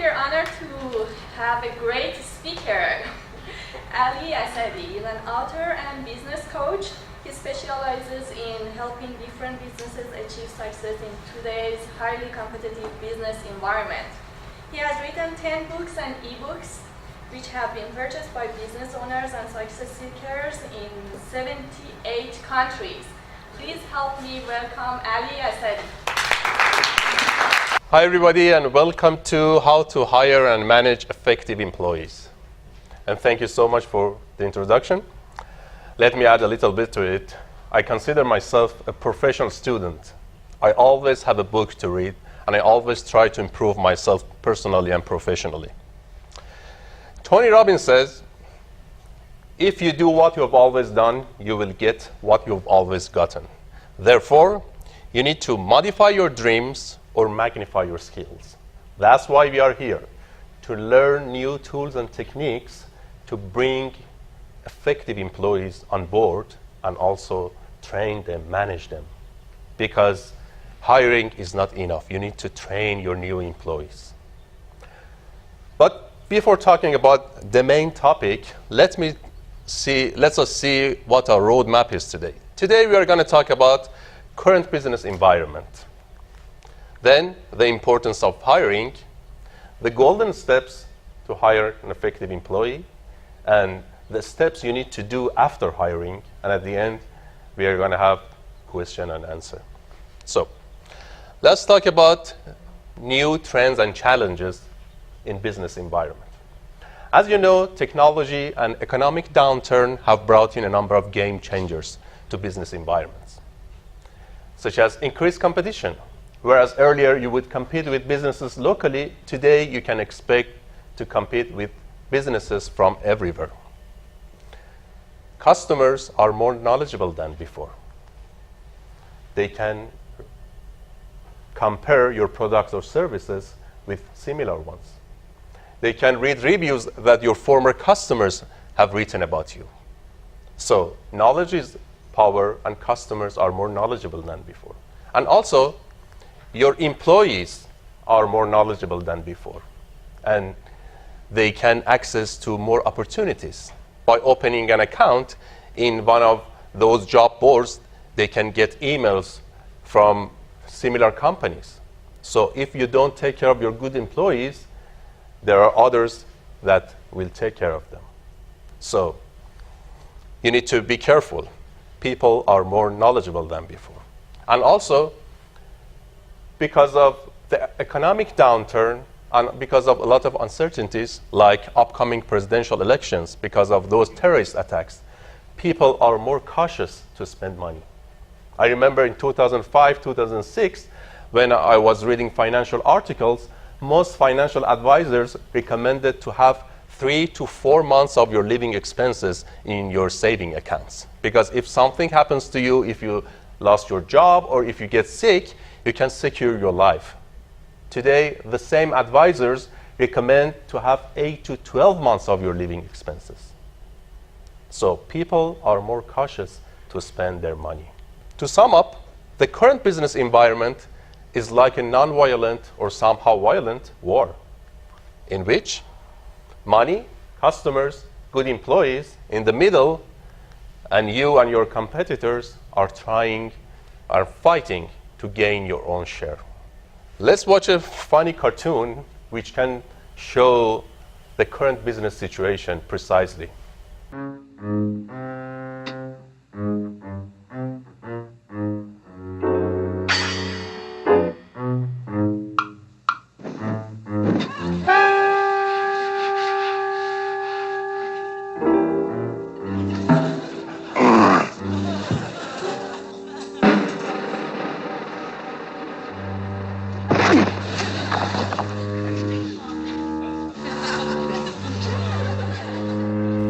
are honored to have a great speaker. Ali Asadi is an author and business coach. He specializes in helping different businesses achieve success in today's highly competitive business environment. He has written 10 books and ebooks, which have been purchased by business owners and success seekers in 78 countries. Please help me welcome Ali Asadi. Hi everybody, and welcome to How to Hire and Manage Effective Employees. And thank you so much for the introduction. Let me add a little bit to it. I consider myself a professional student. I always have a book to read, and I always try to improve myself personally and professionally. Tony Robbins says, if you do what you have always done, you will get what you've always gotten. Therefore, you need to modify your dreams or magnify your skills. That's why we are here, to learn new tools and techniques to bring effective employees on board and also train them, manage them. Because hiring is not enough. You need to train your new employees. But before talking about the main topic, let us see what our roadmap is today. Today we are going to talk about current business environment. Then the importance of hiring, the golden steps to hire an effective employee, and the steps you need to do after hiring. And at the end, we are going to have question and answer. So let's talk about new trends and challenges in business environment. As you know, technology and economic downturn have brought in a number of game changers to business environments, such as increased competition. Whereas earlier you would compete with businesses locally, today you can expect to compete with businesses from everywhere. Customers are more knowledgeable than before. They can compare your products or services with similar ones. They can read reviews that your former customers have written about you. So knowledge is power, and customers are more knowledgeable than before. And also, your employees are more knowledgeable than before. And they can access to more opportunities. By opening an account in one of those job boards, they can get emails from similar companies. So if you don't take care of your good employees, there are others that will take care of them. So you need to be careful. People are more knowledgeable than before. And also, because of the economic downturn and because of a lot of uncertainties, like upcoming presidential elections, because of those terrorist attacks, people are more cautious to spend money. I remember in 2005, 2006, when I was reading financial articles, most financial advisors recommended to have 3 to 4 months of your living expenses in your saving accounts. Because if something happens to you, if you lost your job or if you get sick, you can secure your life. Today, the same advisors recommend to have 8 to 12 months of your living expenses. So people are more cautious to spend their money. To sum up, the current business environment is like a non-violent or somehow violent war, in which money, customers, good employees in the middle, and you and your competitors are fighting to gain your own share. Let's watch a funny cartoon which can show the current business situation precisely.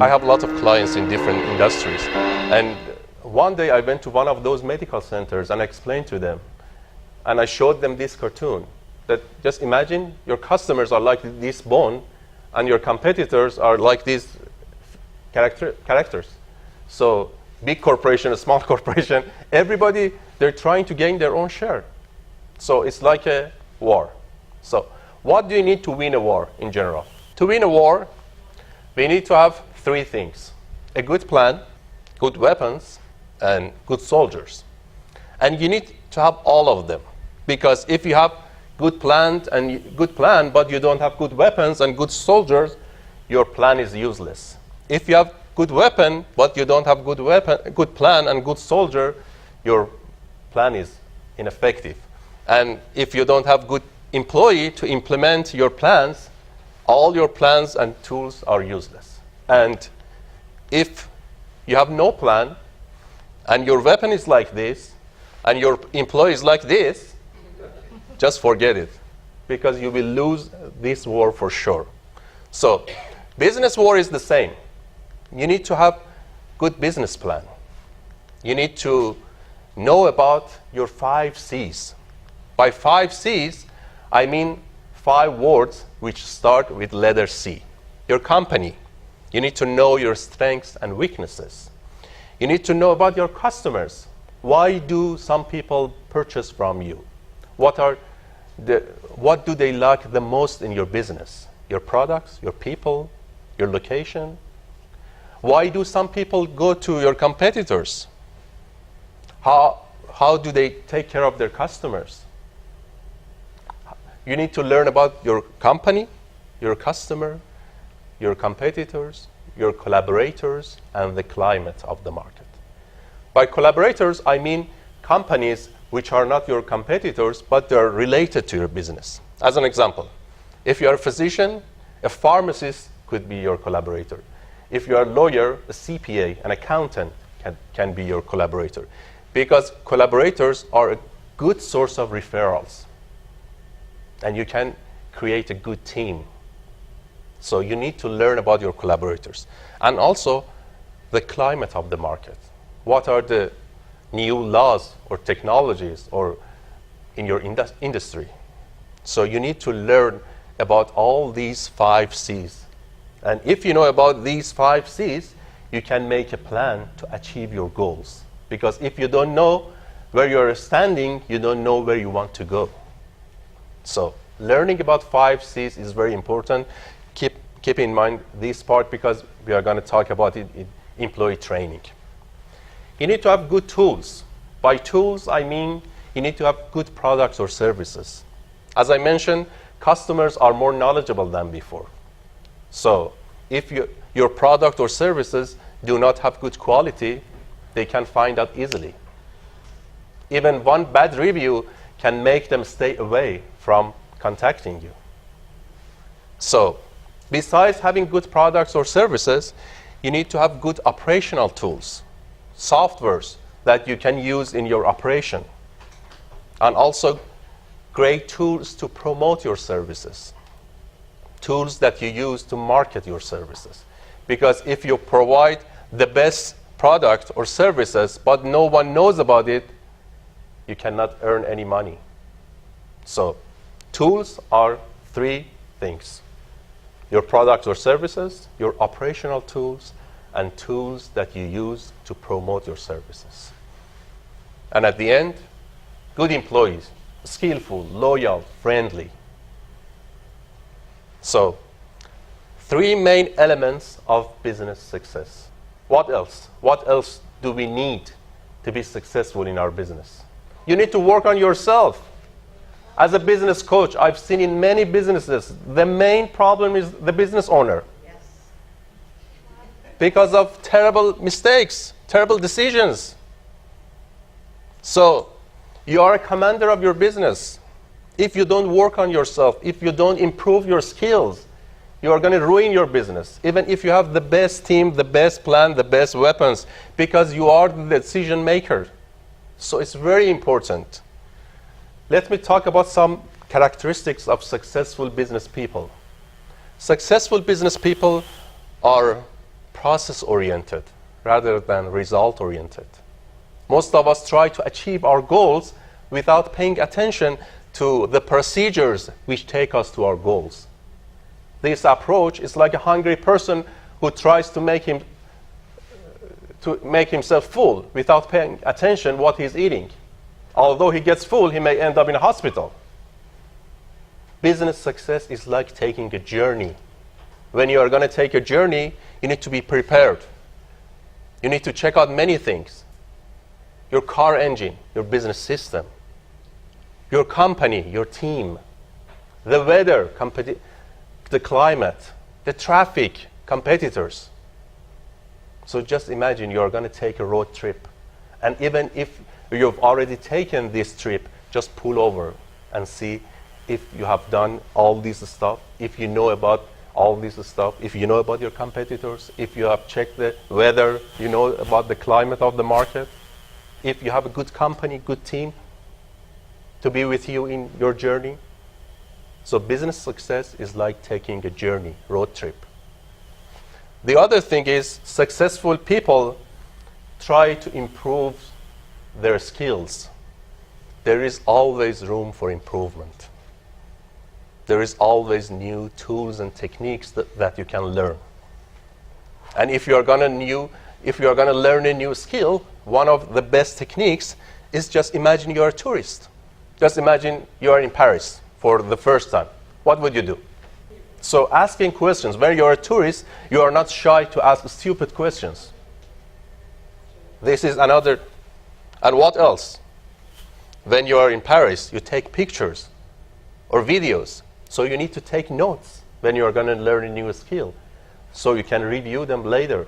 I have a lot of clients in different industries, and one day I went to one of those medical centers and I explained to them, and I showed them this cartoon, that just imagine your customers are like this bone and your competitors are like these characters. So big corporation, a small corporation, everybody, they're trying to gain their own share. So it's like a war. So What do you need to win a war in general? To win a war, we need to have three things: a good plan, good weapons, and good soldiers. And you need to have all of them, because if you have good plan, but you don't have good weapons and good soldiers, your plan is useless. If you have good weapon, but you don't have good plan and good soldier, your plan is ineffective. And if you don't have good employee to implement your plans, all your plans and tools are useless. And if you have no plan, and your weapon is like this, and your employee is like this, just forget it, because you will lose this war for sure. So, business war is the same. You need to have good business plan. You need to know about your 5 C's. By 5 C's, I mean 5 words which start with letter C. Your company. You need to know your strengths and weaknesses. You need to know about your customers. Why do some people purchase from you? What do they like the most in your business? Your products, your people, your location? Why do some people go to your competitors? How do they take care of their customers? You need to learn about your company, your customer, your competitors, your collaborators, and the climate of the market. By collaborators, I mean companies which are not your competitors, but they're related to your business. As an example, if you're a physician, a pharmacist could be your collaborator. If you're a lawyer, a CPA, an accountant can be your collaborator. Because collaborators are a good source of referrals. And you can create a good team. So you need to learn about your collaborators. And also, the climate of the market. What are the new laws or technologies or in your industry? So you need to learn about all these 5 C's. And if you know about these 5 C's, you can make a plan to achieve your goals. Because if you don't know where you're standing, you don't know where you want to go. So learning about 5 C's is very important. Keep in mind this part, because we are going to talk about it in employee training. You need to have good tools. By tools, I mean you need to have good products or services. As I mentioned, customers are more knowledgeable than before. So if your product or services do not have good quality, they can find out easily. Even one bad review can make them stay away from contacting you. So besides having good products or services, you need to have good operational tools, softwares that you can use in your operation, and also great tools to promote your services, tools that you use to market your services. Because if you provide the best product or services, but no one knows about it, you cannot earn any money. So tools are 3 things: your products or services, your operational tools, and tools that you use to promote your services. And at the end, good employees, skillful, loyal, friendly. So 3 main elements of business success. What else? What else do we need to be successful in our business? You need to work on yourself. As a business coach, I've seen in many businesses, the main problem is the business owner. Yes. Because of terrible mistakes, terrible decisions. So, you are a commander of your business. If you don't work on yourself, if you don't improve your skills, you are going to ruin your business. Even if you have the best team, the best plan, the best weapons, because you are the decision maker. So it's very important. Let me talk about some characteristics of successful business people. Successful business people are process-oriented rather than result-oriented. Most of us try to achieve our goals without paying attention to the procedures which take us to our goals. This approach is like a hungry person who tries to make himself full without paying attention what he's eating. Although he gets full, he may end up in a hospital. Business success is like taking a journey. When you are going to take a journey, you need to be prepared. You need to check out many things. Your car engine, your business system, your company, your team, the weather, the climate, the traffic, competitors. So just imagine you're going to take a road trip. And even if you've already taken this trip, just pull over and see if you have done all this stuff, if you know about all this stuff, if you know about your competitors, if you have checked the weather, you know about the climate of the market, if you have a good company, good team to be with you in your journey. So business success is like taking a journey, road trip. The other thing is successful people try to improve their skills. There is always room for improvement. There is always new tools and techniques that you can learn. And if you are going to learn a new skill, one of the best techniques is just imagine you are a tourist. Just imagine you are in Paris for the first time. What would you do? So asking questions. When you are a tourist, you are not shy to ask stupid questions. This is another. And what else? When you are in Paris, you take pictures or videos. So you need to take notes when you are going to learn a new skill, so you can review them later.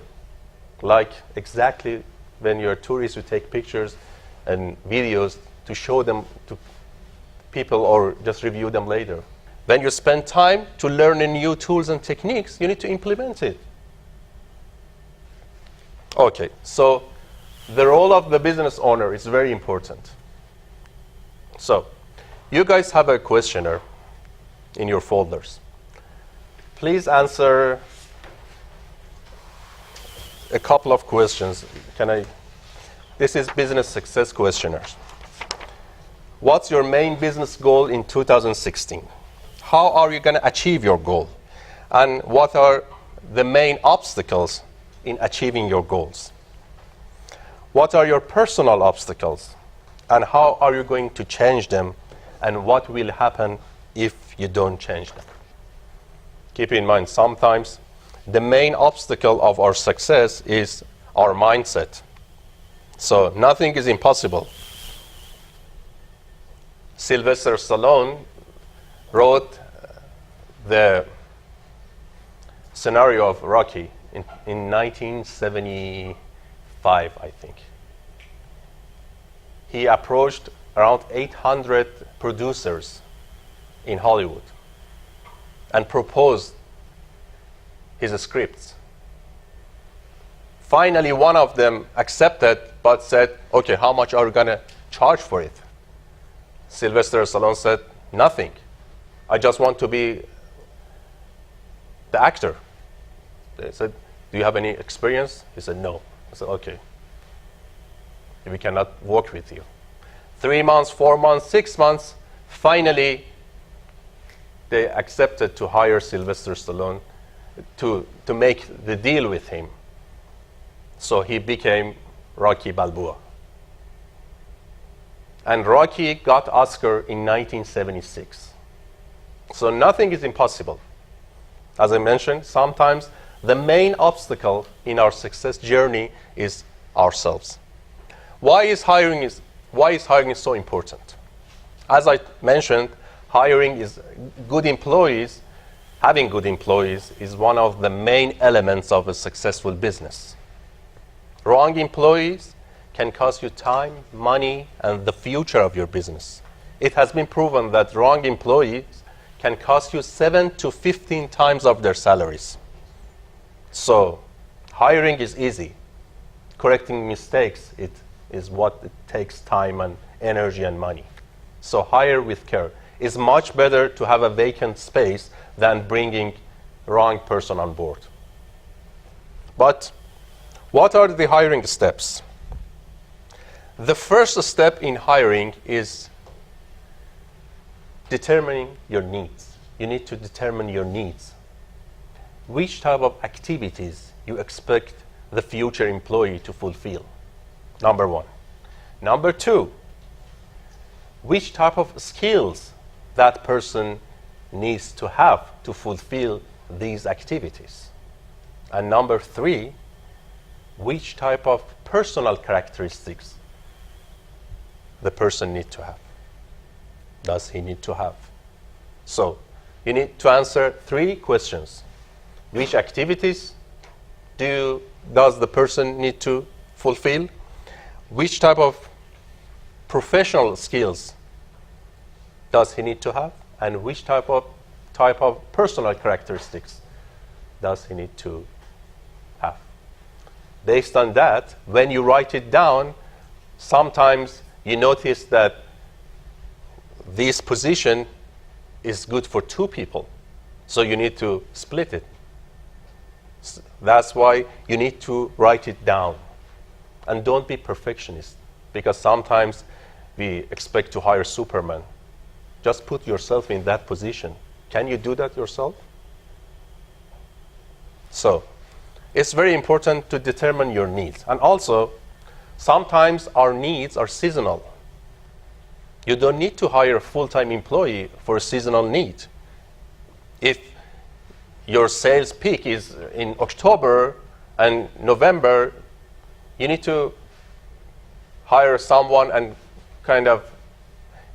Like exactly when you're a tourist, you take pictures and videos to show them to people or just review them later. When you spend time to learn new tools and techniques, you need to implement it. Okay, so the role of the business owner is very important. So you guys have a questionnaire in your folders. Please answer a couple of questions. This is business success questionnaires. What's your main business goal in 2016? How are you going to achieve your goal? And what are the main obstacles in achieving your goals? What are your personal obstacles? And how are you going to change them? And what will happen if you don't change them? Keep in mind, sometimes the main obstacle of our success is our mindset. So nothing is impossible. Sylvester Stallone wrote the scenario of Rocky in 1975, I think. He approached around 800 producers in Hollywood and proposed his scripts. Finally, one of them accepted, but said, okay, how much are you going to charge for it? Sylvester Stallone said, nothing. I just want to be the actor. They said, do you have any experience? He said, no. I said, okay. We cannot work with you. 3 months, 4 months, 6 months, finally, they accepted to hire Sylvester Stallone to make the deal with him. So he became Rocky Balboa. And Rocky got Oscar in 1976. So nothing is impossible. As I mentioned, sometimes the main obstacle in our success journey is ourselves. Why is hiring so important? As I mentioned, hiring is good employees. Having good employees is one of the main elements of a successful business. Wrong employees can cost you time, money, and the future of your business. It has been proven that wrong employees can cost you 7 to 15 times of their salaries. So hiring is easy. Correcting mistakes, it is what it takes time and energy and money. So hire with care. It's much better to have a vacant space than bringing wrong person on board. But what are the hiring steps? The first step in hiring is determining your needs. You need to determine your needs. Which type of activities you expect the future employee to fulfill? Number one. Number two, which type of skills that person needs to have to fulfill these activities? And number 3, which type of personal characteristics the person needs to have? Does he need to have? So you need to answer 3 questions. Which activities does the person need to fulfill? Which type of professional skills does he need to have? And which type of personal characteristics does he need to have? Based on that, when you write it down, sometimes you notice that this position is good for 2 people. So you need to split it. That's why you need to write it down. And don't be perfectionist, because sometimes we expect to hire Superman. Just put yourself in that position. Can you do that yourself? So it's very important to determine your needs. And also, sometimes our needs are seasonal. You don't need to hire a full-time employee for a seasonal need. If your sales peak is in October and November, you need to hire someone and kind of,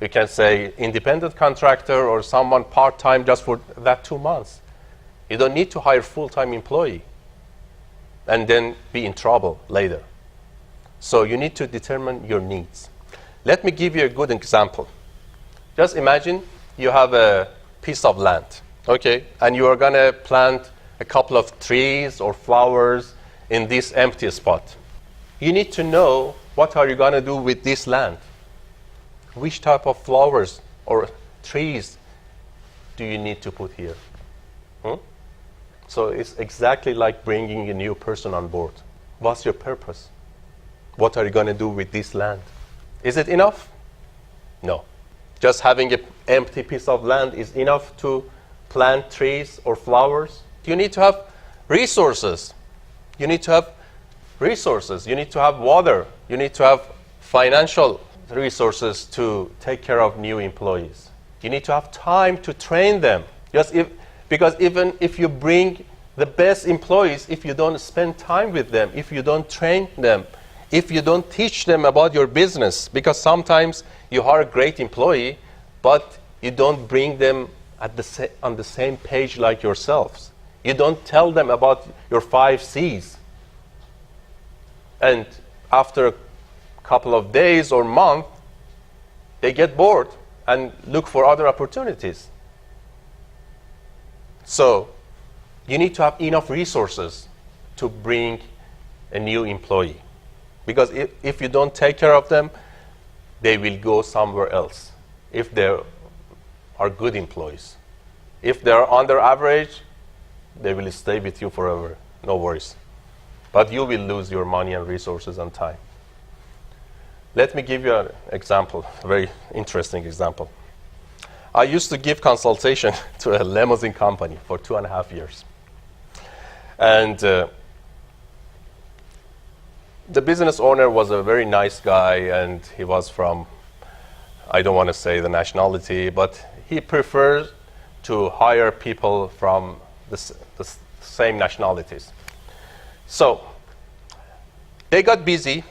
you can say, independent contractor or someone part-time just for that 2 months. You don't need to hire a full-time employee and then be in trouble later. So you need to determine your needs. Let me give you a good example. Just imagine you have a piece of land, okay, and you are going to plant a couple of trees or flowers in this empty spot. You need to know what are you going to do with this land. Which type of flowers or trees do you need to put here? So it's exactly like bringing a new person on board. What's your purpose? What are you going to do with this land? Is it enough? No. Just having an empty piece of land is enough to plant trees or flowers? You need to have resources. You need to have resources. You need to have water. You need to have financial resources to take care of new employees. You need to have time to train them. Because even if you bring the best employees, if you don't spend time with them, if you don't train them, if you don't teach them about your business, because sometimes you hire a great employee, but you don't bring them on the same page like yourselves. You don't tell them about your 5 C's. And after a couple of days or month, they get bored and look for other opportunities. So you need to have enough resources to bring a new employee. Because if you don't take care of them, they will go somewhere else if they are good employees. If they are under average, they will stay with you forever. No worries. But you will lose your money and resources and time. Let me give you an example, a very interesting example. I used to give consultation to a limousine company for 2.5 years. And the business owner was a very nice guy, and he was from, I don't want to say the nationality, but he prefers to hire people from the same nationalities. So they got busy,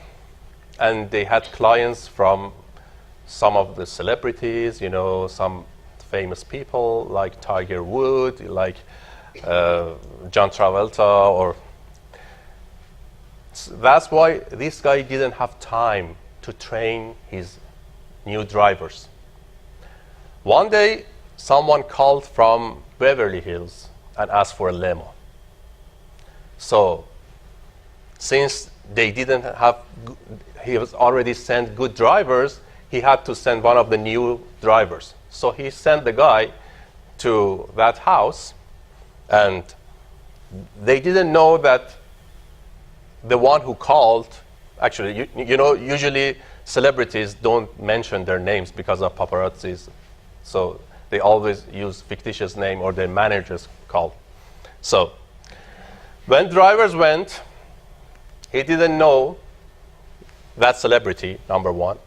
and they had clients from some of the celebrities, some famous people like Tiger Woods, like John Travolta, or that's why this guy didn't have time to train his new drivers. One day, someone called from Beverly Hills and asked for a limo. So, since they didn't have, he was already sent good drivers, he had to send one of the new drivers. So he sent the guy to that house, and they didn't know that the one who called, actually, usually celebrities don't mention their names because of paparazzis. So they always use fictitious name, or their managers call. So when drivers went, he didn't know that celebrity, number one.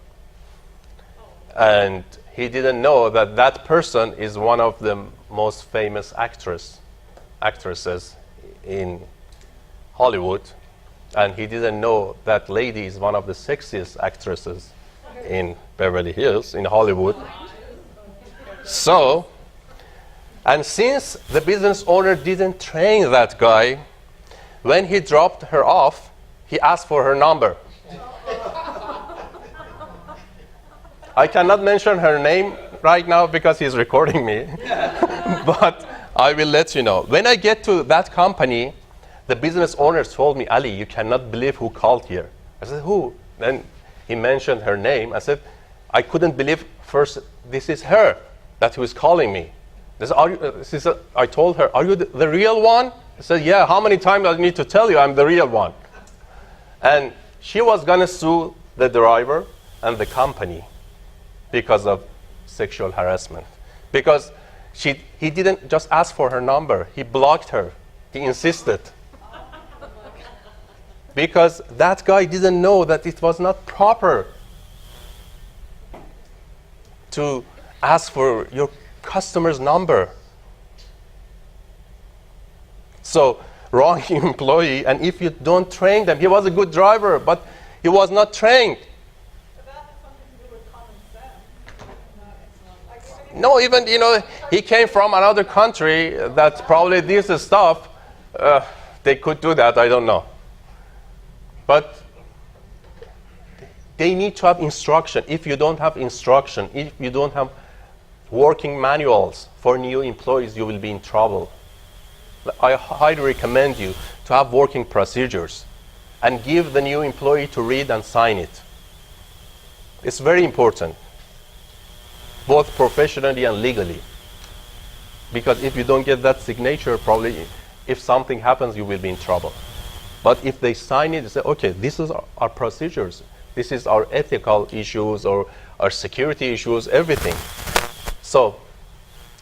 And he didn't know that that person is one of the most famous actresses in Hollywood, and he didn't know that lady is one of the sexiest actresses in Beverly Hills, in Hollywood. So, and since the business owner didn't train that guy, when he dropped her off, he asked for her number. I cannot mention her name right now because he's recording me, but I will let you know. When I get to that company, the business owner told me, Ali, you cannot believe who called here. I said, who? Then he mentioned her name. I said, I couldn't believe first, this is her that he was calling me. She said, I told her, are you the real one? I said, yeah, how many times do I need to tell you I'm the real one? And she was going to sue the driver and the company because of sexual harassment. Because he didn't just ask for her number, he blocked her. He insisted. Because that guy didn't know that it was not proper to ask for your customer's number. So, wrong employee, and if you don't train them, he was a good driver, but he was not trained. No, even, he came from another country that probably this stuff, they could do that, I don't know. But they need to have instruction. If you don't have instruction, if you don't have working manuals for new employees, you will be in trouble. I highly recommend you to have working procedures and give the new employee to read and sign it. It's very important, both professionally and legally. Because if you don't get that signature, probably if something happens, you will be in trouble. But if they sign it, they say, okay, this is our procedures. This is our ethical issues or our security issues, everything. So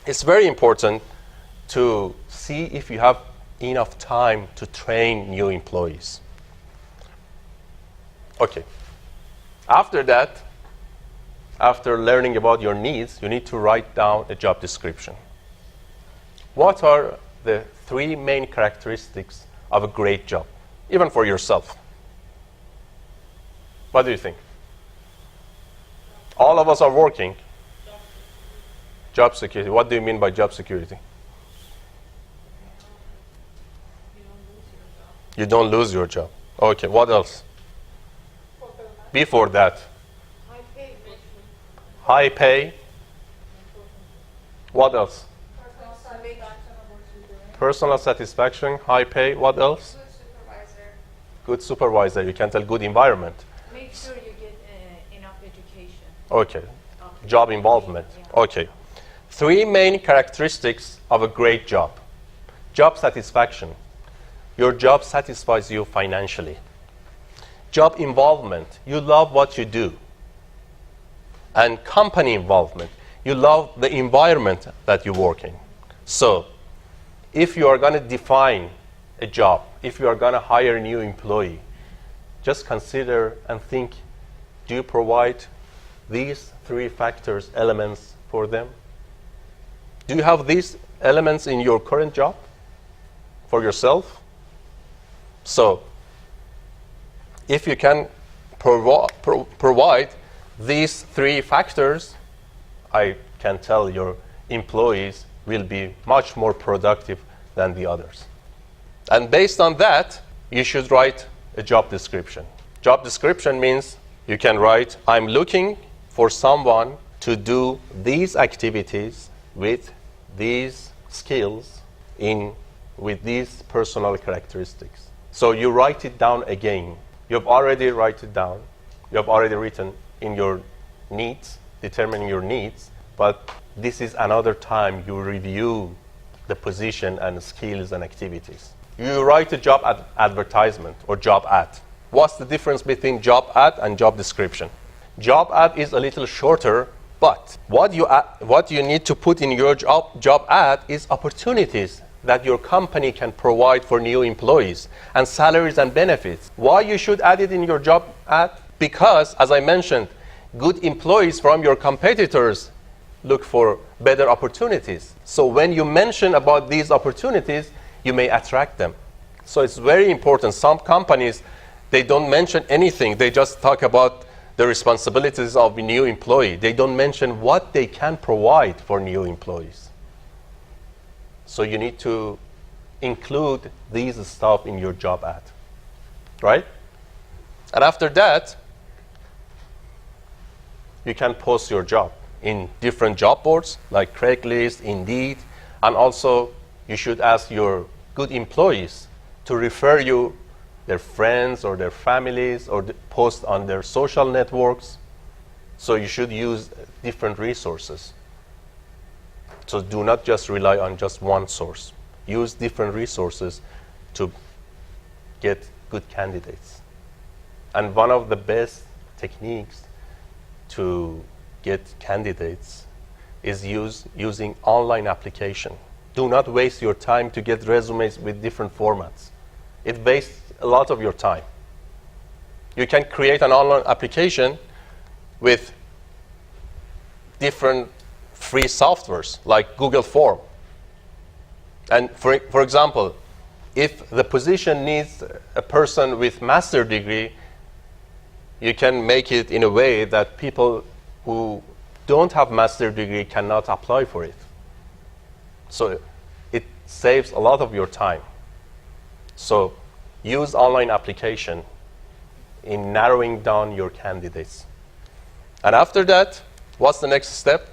it's very important to see if you have enough time to train new employees. Okay. After that, after learning about your needs, you need to write down a job description. What are the 3 main characteristics of a great job, even for yourself? What do you think? All of us are working. Job security. What do you mean by job security? You don't lose your job. Okay, what else? Before that? High pay. What else? Personal satisfaction, high pay. What else? Good supervisor. You can tell good environment. Make sure you get enough education. Okay. Job involvement. Yeah. Okay. 3 main characteristics of a great job. Job satisfaction. Your job satisfies you financially. Job involvement. You love what you do. And company involvement. You love the environment that you work in. So, if you are going to define a job, if you are going to hire a new employee, just consider and think, do you provide these 3 factors, elements for them? Do you have these elements in your current job for yourself? So, if you can provide these 3 factors, I can tell your employees will be much more productive than the others. And based on that, you should write a job description. Job description means you can write, I'm looking for someone to do these activities with these skills with these personal characteristics. So you write it down again. You've already written it down. You have already written in your needs, determining your needs, but this is another time you review the position and skills and activities. You write a job advertisement or job ad. What's the difference between job ad and job description? Job ad is a little shorter, but what you need to put in your job ad is opportunities that your company can provide for new employees and salaries and benefits. Why you should add it in your job ad? Because, as I mentioned, good employees from your competitors look for better opportunities. So when you mention about these opportunities, you may attract them. So it's very important. Some companies, they don't mention anything. They just talk about the responsibilities of a new employee. They don't mention what they can provide for new employees. So you need to include these stuff in your job ad, right? And after that, you can post your job in different job boards like Craigslist, Indeed, and also you should ask your good employees to refer you their friends or their families or post on their social networks. So you should use different resources. So do not just rely on just one source. Use different resources to get good candidates. And one of the best techniques to get candidates is using online application. Do not waste your time to get resumes with different formats. It wastes a lot of your time. You can create an online application with different free softwares like Google Form. And for example, if the position needs a person with master degree, you can make it in a way that people who don't have master degree cannot apply for it. So it saves a lot of your time. So use online application in narrowing down your candidates. And after that, what's the next step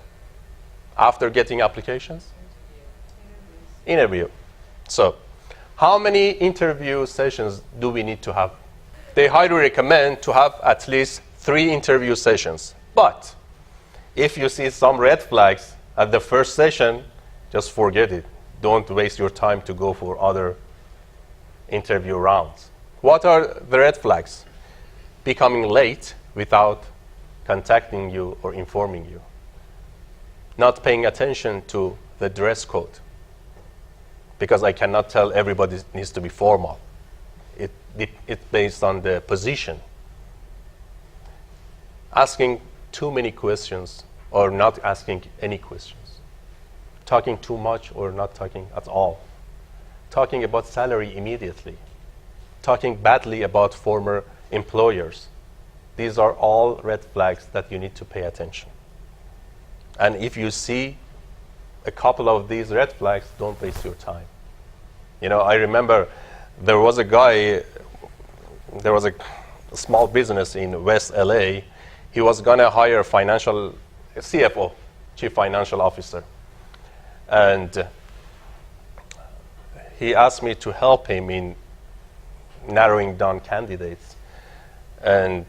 after getting applications? Interview. So how many interview sessions do we need to have? They highly recommend to have at least 3 interview sessions. But if you see some red flags at the first session, just forget it. Don't waste your time to go for other interview rounds. What are the red flags? Becoming late without contacting you or informing you. Not paying attention to the dress code. Because I cannot tell everybody needs to be formal. It's based on the position. Asking too many questions or not asking any questions. Talking too much or not talking at all. Talking about salary immediately. Talking badly about former employers. These are all red flags that you need to pay attention. And if you see a couple of these red flags, don't waste your time. You know, I remember there was a guy, there was a small business in West LA. He was going to hire a CFO, Chief Financial Officer. And he asked me to help him in narrowing down candidates. And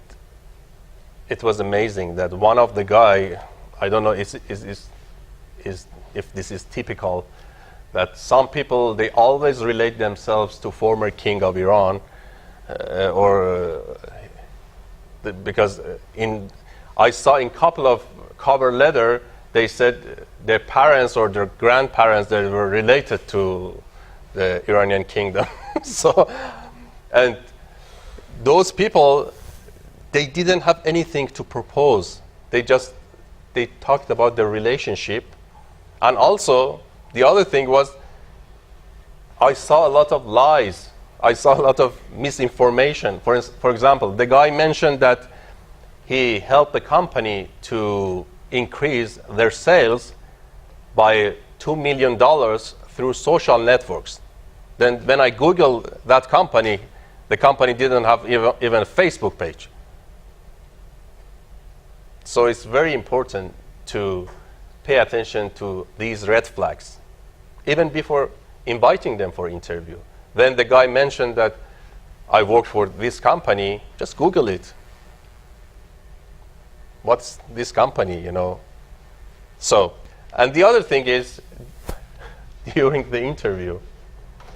it was amazing that one of the guy, I don't know if this is typical, that some people, they always relate themselves to former king of Iran, because I saw in couple of cover letter, they said their parents or their grandparents that were related to the Iranian kingdom. So, and those people, they didn't have anything to propose. They talked about their relationship. And also, the other thing was, I saw a lot of lies. I saw a lot of misinformation. For example, the guy mentioned that he helped the company to increase their sales by $2 million through social networks. Then when I Googled that company, the company didn't have even a Facebook page. So it's very important to pay attention to these red flags, even before inviting them for interview. When the guy mentioned that I work for this company, just Google it. What's this company, you know? So, and the other thing is, during the interview,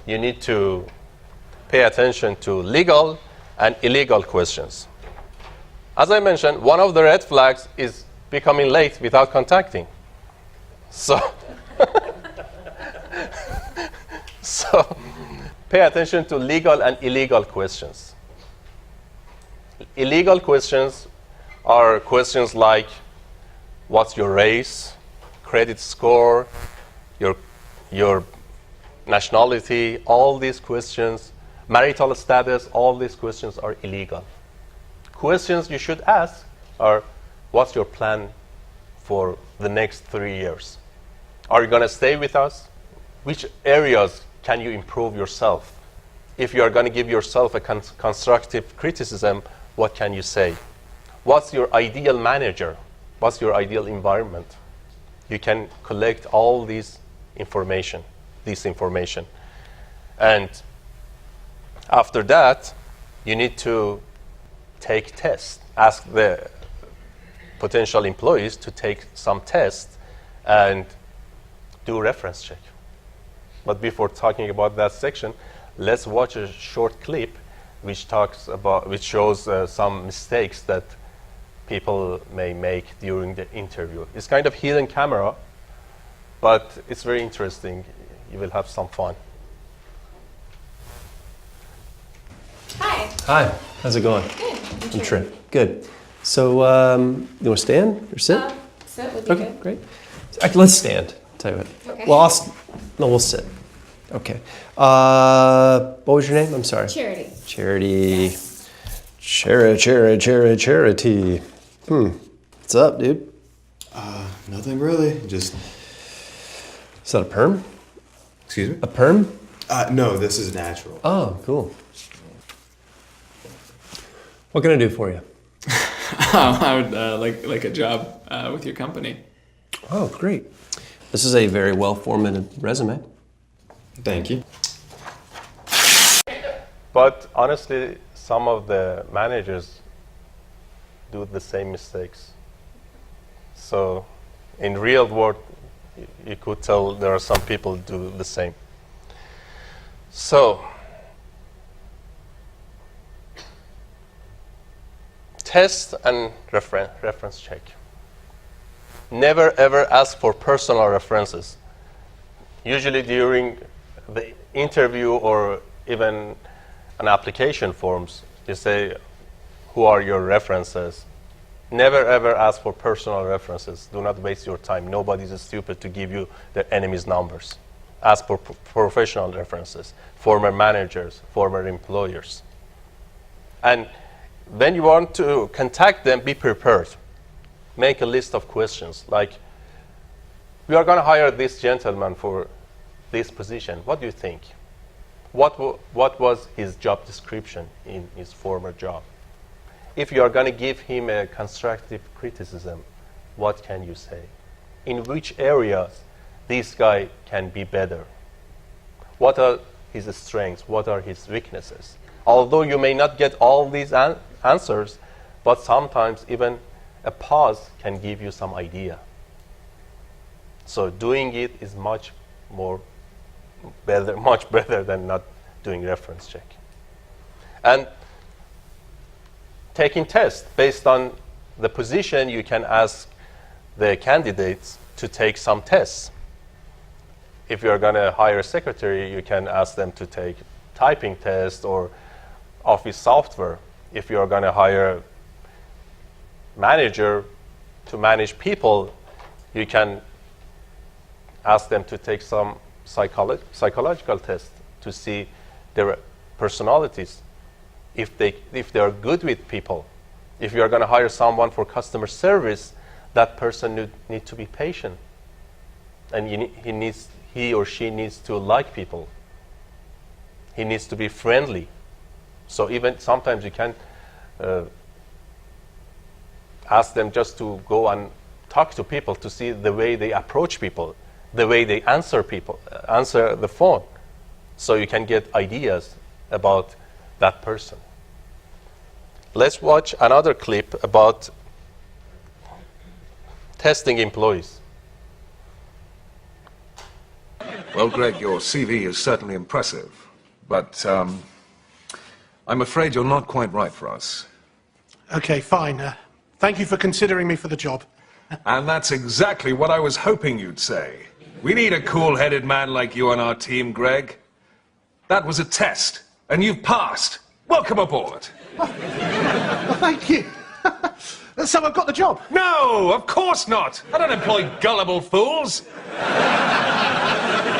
you need to pay attention to legal and illegal questions. As I mentioned, one of the red flags is becoming late without contacting. So, so pay attention to legal and illegal questions. Illegal questions are questions like, what's your race, credit score, your nationality, all these questions, marital status, all these questions are illegal. Questions you should ask are, what's your plan for the next 3 years? Are you going to stay with us? Which areas can you improve yourself? If you are going to give yourself a constructive criticism, what can you say? What's your ideal manager? What's your ideal environment? You can collect all this information. And after that, you need to take tests. Ask the potential employees to take some tests and do reference check. But before talking about that section, let's watch a short clip which shows some mistakes that people may make during the interview. It's kind of hidden camera, but it's very interesting. You will have some fun. Hi. Hi, how's it going? Good. I'm Trent. Good. So, you want to stand or sit? Sit would be Okay, good. great. Let's stand. Tell you what. Okay. Well, we'll sit. Okay. What was your name? I'm sorry. Charity. Charity. Charity. What's up, dude? Nothing really. Just. Is that a perm? Excuse me? A perm? No, this is natural. Oh, cool. What can I do for you? I would like a job with your company. Oh, great. This is a very well-formatted resume. Thank you. But honestly, some of the managers do the same mistakes. So in real world, you could tell there are some people do the same. So test and reference check. Never ever ask for personal references. Usually during the interview or even an application forms, you say, who are your references? Never ever ask for personal references. Do not waste your time. Nobody's stupid to give you the enemy's numbers. Ask for professional references, former managers, former employers. And when you want to contact them, be prepared. Make a list of questions like, we are going to hire this gentleman for this position. What do you think? What was his job description in his former job? If you are going to give him a constructive criticism, what can you say? In which areas this guy can be better? What are his strengths? What are his weaknesses? Although you may not get all these answers, but sometimes even a pause can give you some idea. So doing it is much better than not doing reference check. And taking tests based on the position, you can ask the candidates to take some tests. If you're going to hire a secretary, you can ask them to take typing test or office software. If you're going to hire a manager to manage people, you can ask them to take some psychological test to see their personalities, if they are good with people. If you are going to hire someone for customer service, that person need to be patient, and he or she needs to like people. He needs to be friendly. So even sometimes you can ask them just to go and talk to people to see the way they approach people, the way they answer the phone, so you can get ideas about that person. Let's watch another clip about testing employees. Well, Greg, your CV is certainly impressive, but I'm afraid you're not quite right for us. Okay, fine. Thank you for considering me for the job. And that's exactly what I was hoping you'd say. We need a cool-headed man like you on our team, Greg. That was a test, and you've passed. Welcome aboard. Well, thank you. So I've got the job. No, of course not. I don't employ gullible fools.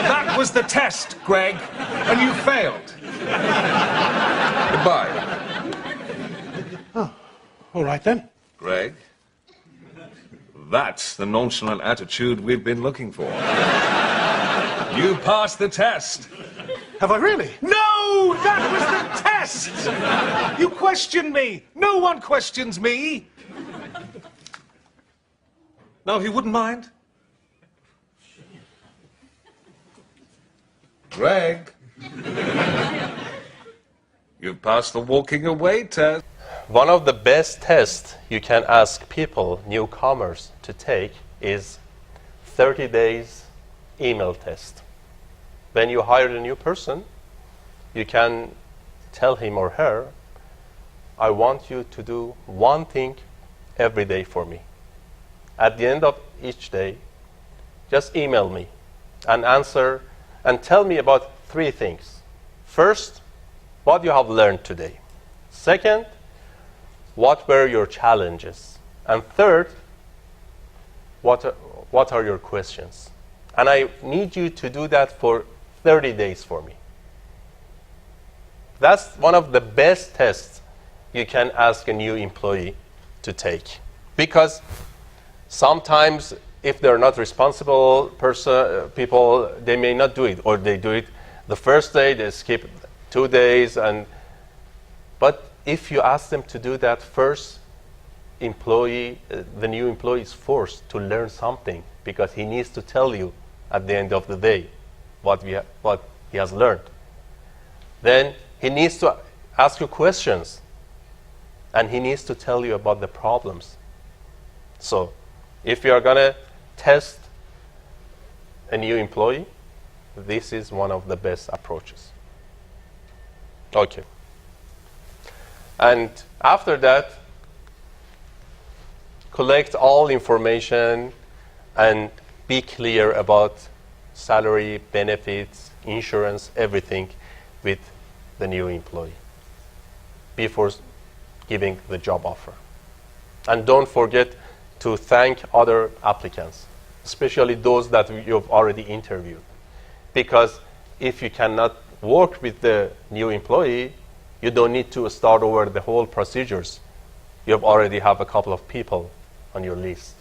That was the test, Greg, and you failed. Goodbye. All right then. Greg, that's the nonchalant attitude we've been looking for. You passed the test. Have I really? No, that was the test. You questioned me. No one questions me. No, he wouldn't mind. Greg, you've passed the walking away test. One of the best tests you can ask people, newcomers, to take is 30 days email test. When you hire a new person, you can tell him or her, I want you to do one thing every day for me. At the end of each day, just email me and answer and tell me about 3 things. First, what you have learned today. Second, what were your challenges? And third, what are your questions? And I need you to do that for 30 days for me. That's one of the best tests you can ask a new employee to take. Because sometimes if they're not responsible people, they may not do it, or they do it the first day, they skip 2 days. But if you ask them to do that first, the new employee is forced to learn something, because he needs to tell you at the end of the day what he has learned. Then he needs to ask you questions, and he needs to tell you about the problems. So if you are going to test a new employee, this is one of the best approaches. Okay. And after that, collect all information and be clear about salary, benefits, insurance, everything with the new employee before giving the job offer. And don't forget to thank other applicants, especially those that you've already interviewed. Because if you cannot work with the new employee, you don't need to start over the whole procedures. You already have a couple of people on your list.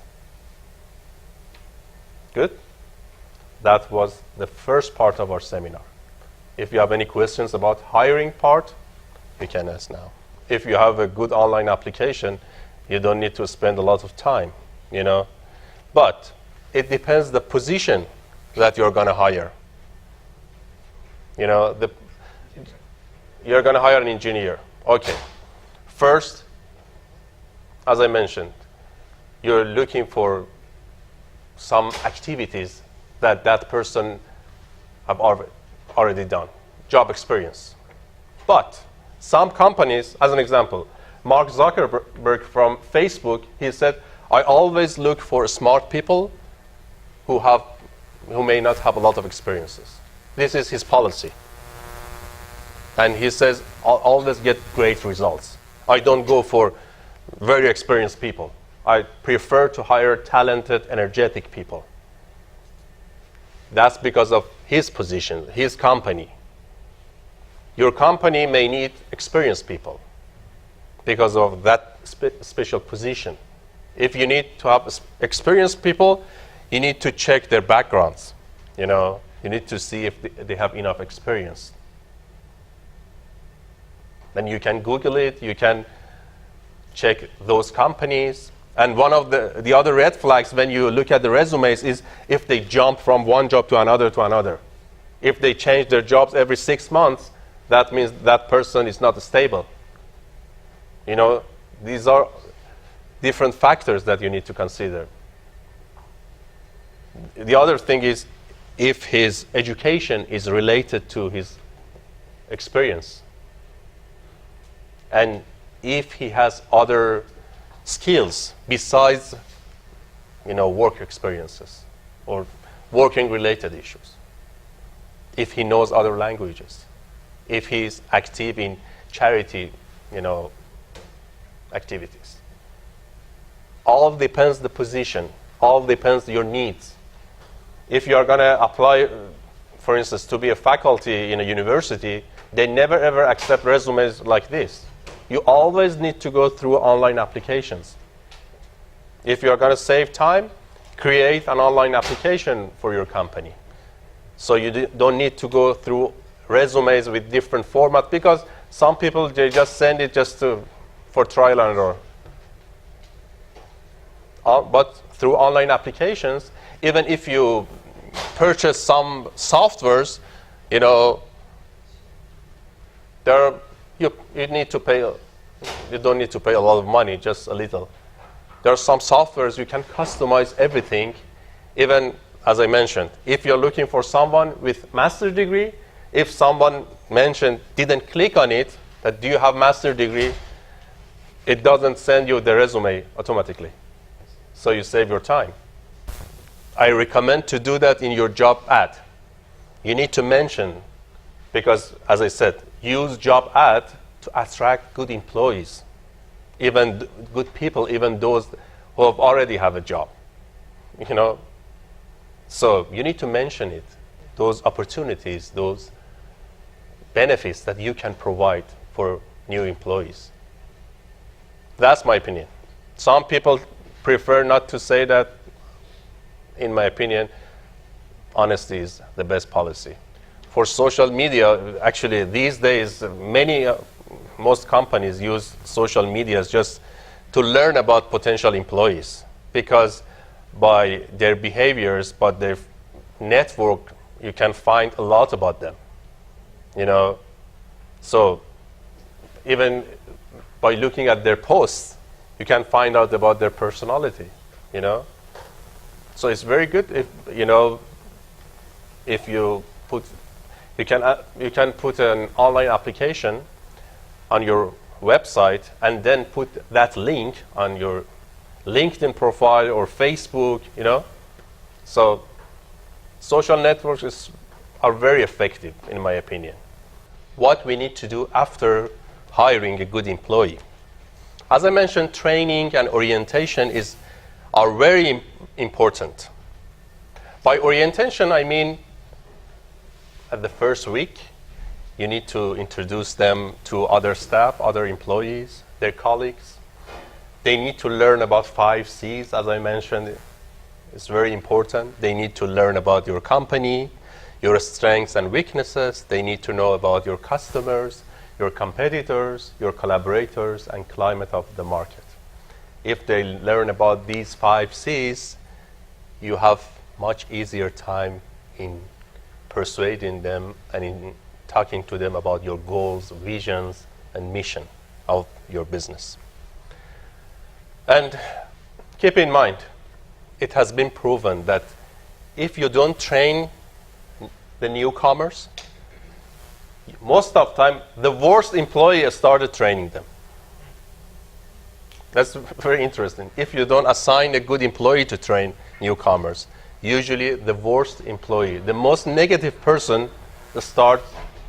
Good? That was the first part of our seminar. If you have any questions about hiring part, you can ask now. If you have a good online application, you don't need to spend a lot of time, But it depends the position that you're going to hire. You're going to hire an engineer. Okay. First, as I mentioned, you're looking for some activities that person have already done, job experience. But some companies, as an example, Mark Zuckerberg from Facebook, he said, I always look for smart people who may not have a lot of experiences. This is his policy. And he says, I'll always get great results. I don't go for very experienced people. I prefer to hire talented, energetic people. That's because of his position, his company. Your company may need experienced people because of that special position. If you need to have experienced people, you need to check their backgrounds. You need to see if they have enough experience. Then you can Google it, you can check those companies. And one of the other red flags when you look at the resumes is if they jump from one job to another. If they change their jobs every 6 months, that means that person is not stable. These are different factors that you need to consider. The other thing is if his education is related to his experience. And if he has other skills besides, work experiences or working related issues. If he knows other languages, if he's active in charity, activities. all depends the position, all depends your needs. If you are going to apply, for instance, to be a faculty in a university, they never ever accept resumes like this. You always need to go through online applications. If you are going to save time, create an online application for your company. So you don't need to go through resumes with different formats, because some people, they just send it just for trial and error. But through online applications, even if you purchase some softwares, you know, you need to pay. You don't need to pay a lot of money, just a little. There are some softwares you can customize everything. Even as I mentioned, if you're looking for someone with master's degree, if someone mentioned didn't click on it, that do you have master's degree, it doesn't send you the resume automatically. So you save your time. I recommend to do that in your job ad. You need to mention, because as I said, use job ad to attract good employees, even good people, even those who have already have a job. You know, so you need to mention it, those opportunities, those benefits that you can provide for new employees. That's my opinion. Some people prefer not to say that. In my opinion, honesty is the best policy. For social media, actually these days, most companies use social media just to learn about potential employees, because by their behaviors, by their network, you can find a lot about them. You know, so even by looking at their posts, you can find out about their personality. You know, so it's very good if you can put an online application on your website and then put that link on your LinkedIn profile or Facebook. You know, so social networks are very effective, in my opinion. What we need to do after hiring a good employee, as I mentioned, training and orientation are very important. By orientation, I mean at the first week, you need to introduce them to other staff, other employees, their colleagues. They need to learn about 5 C's, as I mentioned. It's very important. They need to learn about your company, your strengths and weaknesses. They need to know about your customers, your competitors, your collaborators, and climate of the market. If they learn about these 5 C's, you have much easier time in persuading them and in talking to them about your goals, visions, and mission of your business. And keep in mind, it has been proven that if you don't train the newcomers, most of the time, the worst employee started training them. That's very interesting. If you don't assign a good employee to train newcomers, usually the worst employee, the most negative person, starts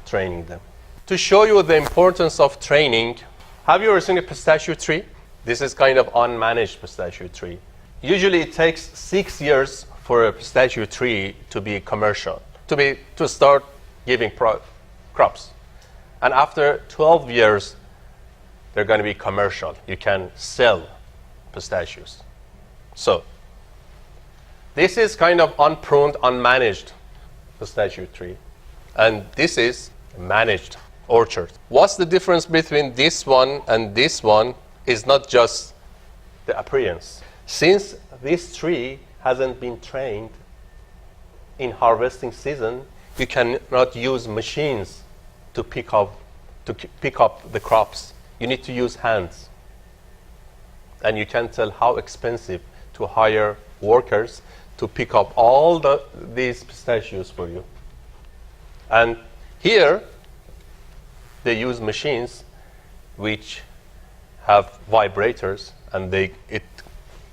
training them. To show you the importance of training, have you ever seen a pistachio tree? This is kind of unmanaged pistachio tree. Usually it takes 6 years for a pistachio tree to be commercial, to start giving crops. And after 12 years, they're going to be commercial. You can sell pistachios. So this is kind of unpruned, unmanaged pistachio tree. And this is a managed orchard. What's the difference between this one and this one is not just the appearance. Since this tree hasn't been trained in harvesting season, you cannot use machines to pick up the crops. You need to use hands. And you can tell how expensive to hire workers to pick up all these pistachios for you. And here, they use machines which have vibrators, and it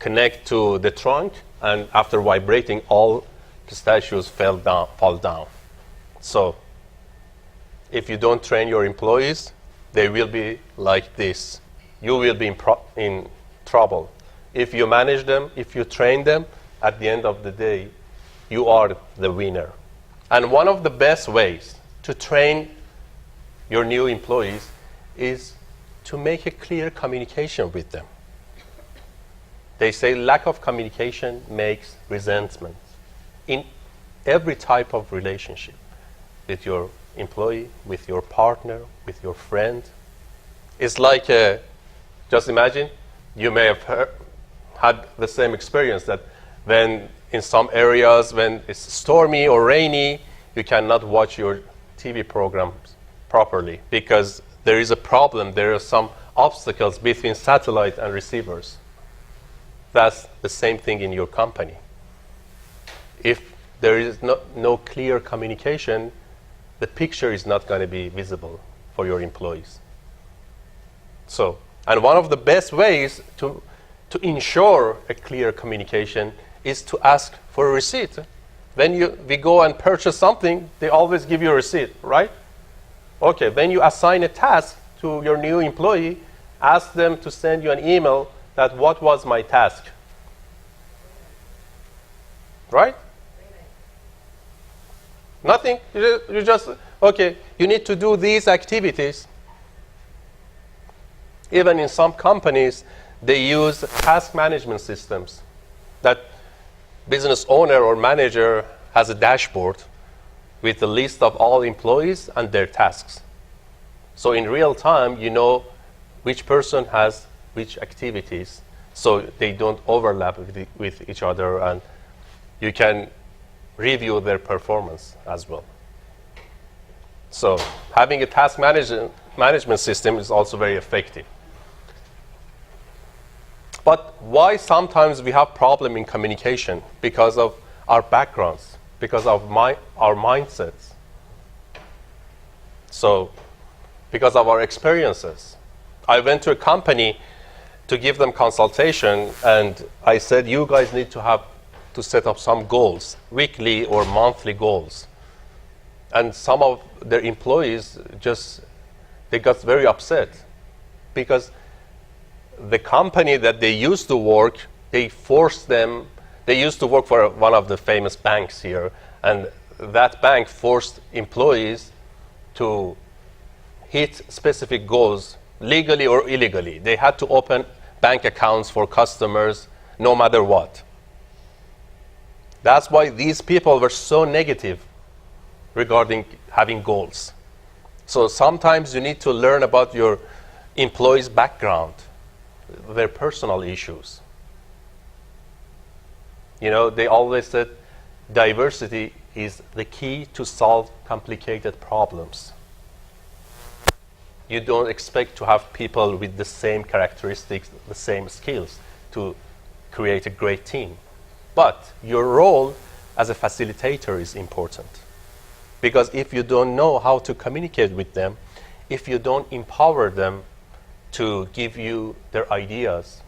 connect to the trunk, and after vibrating, all pistachios fall down. So if you don't train your employees, they will be like this. You will be in trouble if you manage them, if you train them, at the end of the day, you are the winner. And one of the best ways to train your new employees is to make a clear communication with them. They say lack of communication makes resentment in every type of relationship, with your employee, with your partner, with your friend. It's like, just imagine, you may have had the same experience that when in some areas, when it's stormy or rainy, you cannot watch your TV programs properly because there is a problem, there are some obstacles between satellite and receivers. That's the same thing in your company. If there is no clear communication, the picture is not going to be visible for your employees. So, and one of the best ways to ensure a clear communication is to ask for a receipt. When we go and purchase something, they always give you a receipt, right? Okay, when you assign a task to your new employee, ask them to send you an email that what was my task. Right? Nothing. You just, okay, you need to do these activities. Even in some companies, they use task management systems that business owner or manager has a dashboard with a list of all employees and their tasks. So in real time, you know which person has which activities, so they don't overlap with each other, and you can review their performance as well. So having a task management system is also very effective. But why sometimes we have problem in communication? Because of our backgrounds, because of our mindsets. So, because of our experiences. I went to a company to give them consultation, and I said, you guys need to set up some goals, weekly or monthly goals. And some of their employees they got very upset because the company that they used to work, they used to work for one of the famous banks here, and that bank forced employees to hit specific goals, legally or illegally. They had to open bank accounts for customers no matter what. That's why these people were so negative regarding having goals. So sometimes you need to learn about your employees' background, their personal issues. You know, they always said diversity is the key to solve complicated problems. You don't expect to have people with the same characteristics, the same skills to create a great team. But your role as a facilitator is important. Because if you don't know how to communicate with them, if you don't empower them to give you their ideas,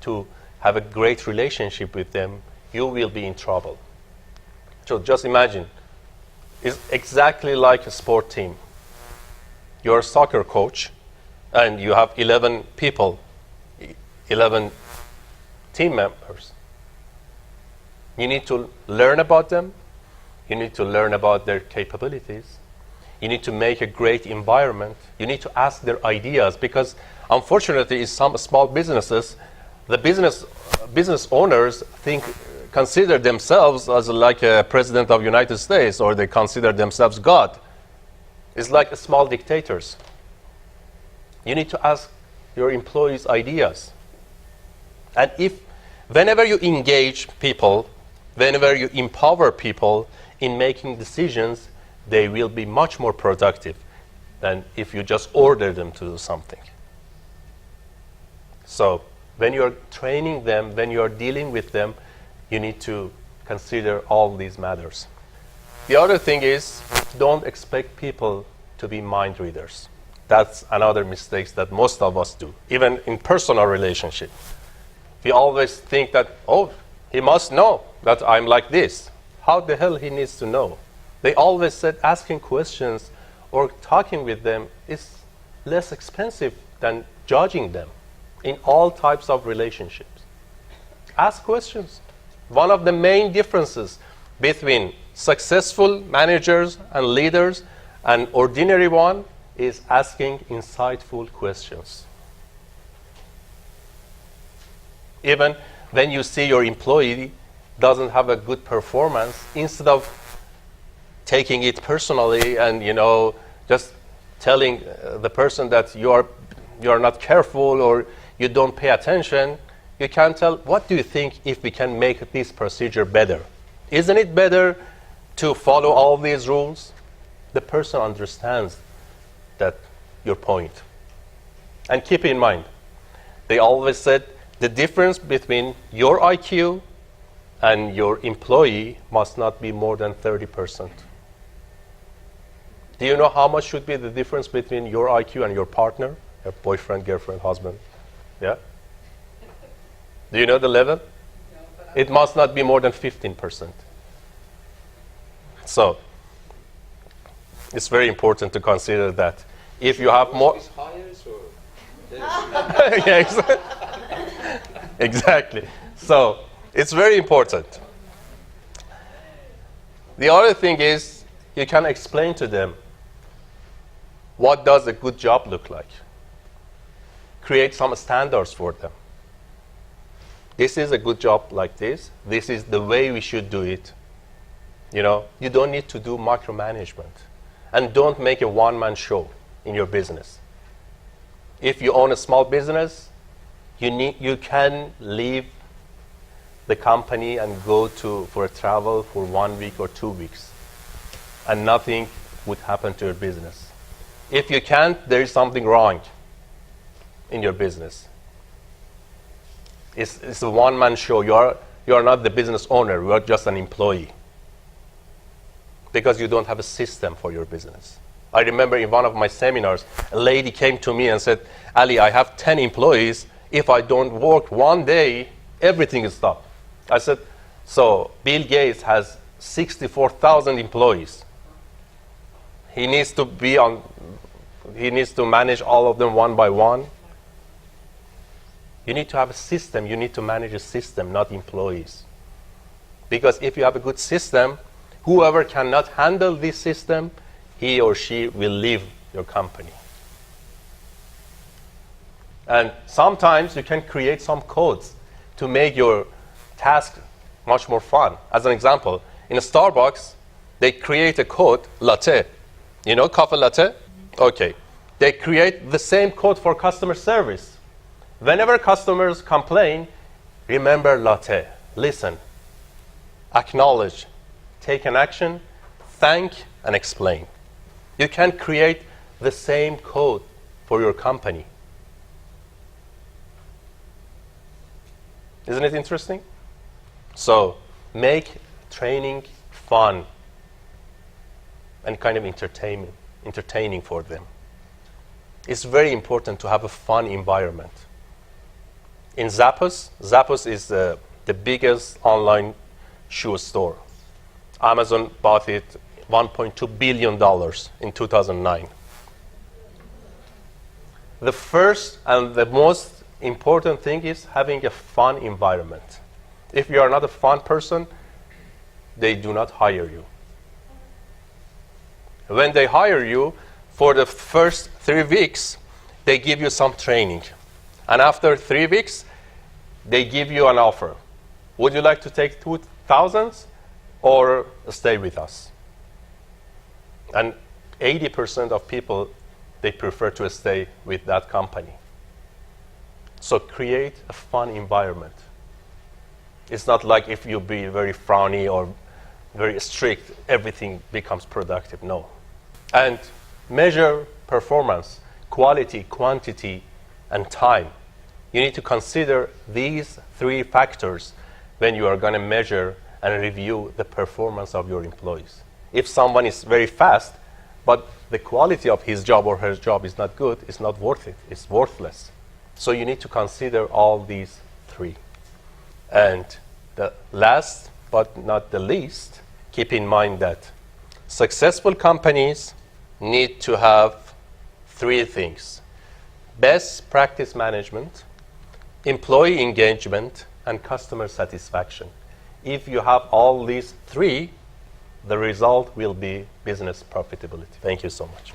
to have a great relationship with them, you will be in trouble. So just imagine, it's exactly like a sport team. You're a soccer coach, and you have 11 people, 11 team members. You need to learn about them. You need to learn about their capabilities. You need to make a great environment. You need to ask their ideas, because unfortunately in some small businesses, the business owners consider themselves as like a president of the United States, or they consider themselves God. It's like small dictators. You need to ask your employees ideas. And whenever you engage people, whenever you empower people in making decisions, they will be much more productive than if you just order them to do something. So when you're training them, when you're dealing with them, you need to consider all these matters. The other thing is, don't expect people to be mind readers. That's another mistake that most of us do, even in personal relationship. We always think that, oh, he must know that I'm like this. How the hell he needs to know? They always said asking questions or talking with them is less expensive than judging them in all types of relationships. Ask questions. One of the main differences between successful managers and leaders and ordinary one is asking insightful questions. Even when you see your employee doesn't have a good performance, instead of taking it personally and just telling the person that you are not careful or you don't pay attention, you can tell, what do you think if we can make this procedure better? Isn't it better to follow all these rules? The person understands that your point. And keep in mind, they always said the difference between your IQ and your employee must not be more than 30%. Do you know how much should be the difference between your IQ and your partner, your boyfriend, girlfriend, husband? Yeah? Do you know the level? It must not be more than 15%. So, it's very important to consider that. If you have more... Yeah, exactly. So, it's very important. The other thing is, you can explain to them what does a good job look like. Create some standards for them. This is a good job like this. This is the way we should do it. You don't need to do micromanagement. And don't make a one-man show in your business. If you own a small business, you can leave the company and go for a travel for 1 week or 2 weeks. And nothing would happen to your business. If you can't, there is something wrong in your business. It's a one-man show. You are not the business owner. You are just an employee. Because you don't have a system for your business. I remember in one of my seminars, a lady came to me and said, Ali, I have 10 employees. If I don't work one day, everything is stopped. I said, so Bill Gates has 64,000 employees. He needs to manage all of them one by one. You need to have a system. You need to manage a system, not employees. Because if you have a good system, whoever cannot handle this system, he or she will leave your company. And sometimes you can create some codes to make your task much more fun. As an example, in a Starbucks, they create a code, latte. You know coffee latte? Okay. They create the same code for customer service. Whenever customers complain, remember latte. Listen, acknowledge, take an action, thank, and explain. You can create the same code for your company. Isn't it interesting? So, make training fun and kind of entertaining for them. It's very important to have a fun environment. In Zappos is the biggest online shoe store. Amazon bought it $1.2 billion in 2009. The first and the most important thing is having a fun environment. If you are not a fun person, they do not hire you. When they hire you, for the first 3 weeks, they give you some training. And after 3 weeks, they give you an offer. Would you like to take 2,000 or stay with us? And 80% of people, they prefer to stay with that company. So create a fun environment. It's not like if you be very frowny or very strict, everything becomes productive. No. And measure performance, quality, quantity, and time. You need to consider these 3 factors when you are going to measure and review the performance of your employees. If someone is very fast, but the quality of his job or her job is not good, it's not worth it. It's worthless. So you need to consider all these 3. And the last but not the least, keep in mind that successful companies need to have 3 things: best practice management, employee engagement, and customer satisfaction. If you have all these three, the result will be business profitability. Thank you so much.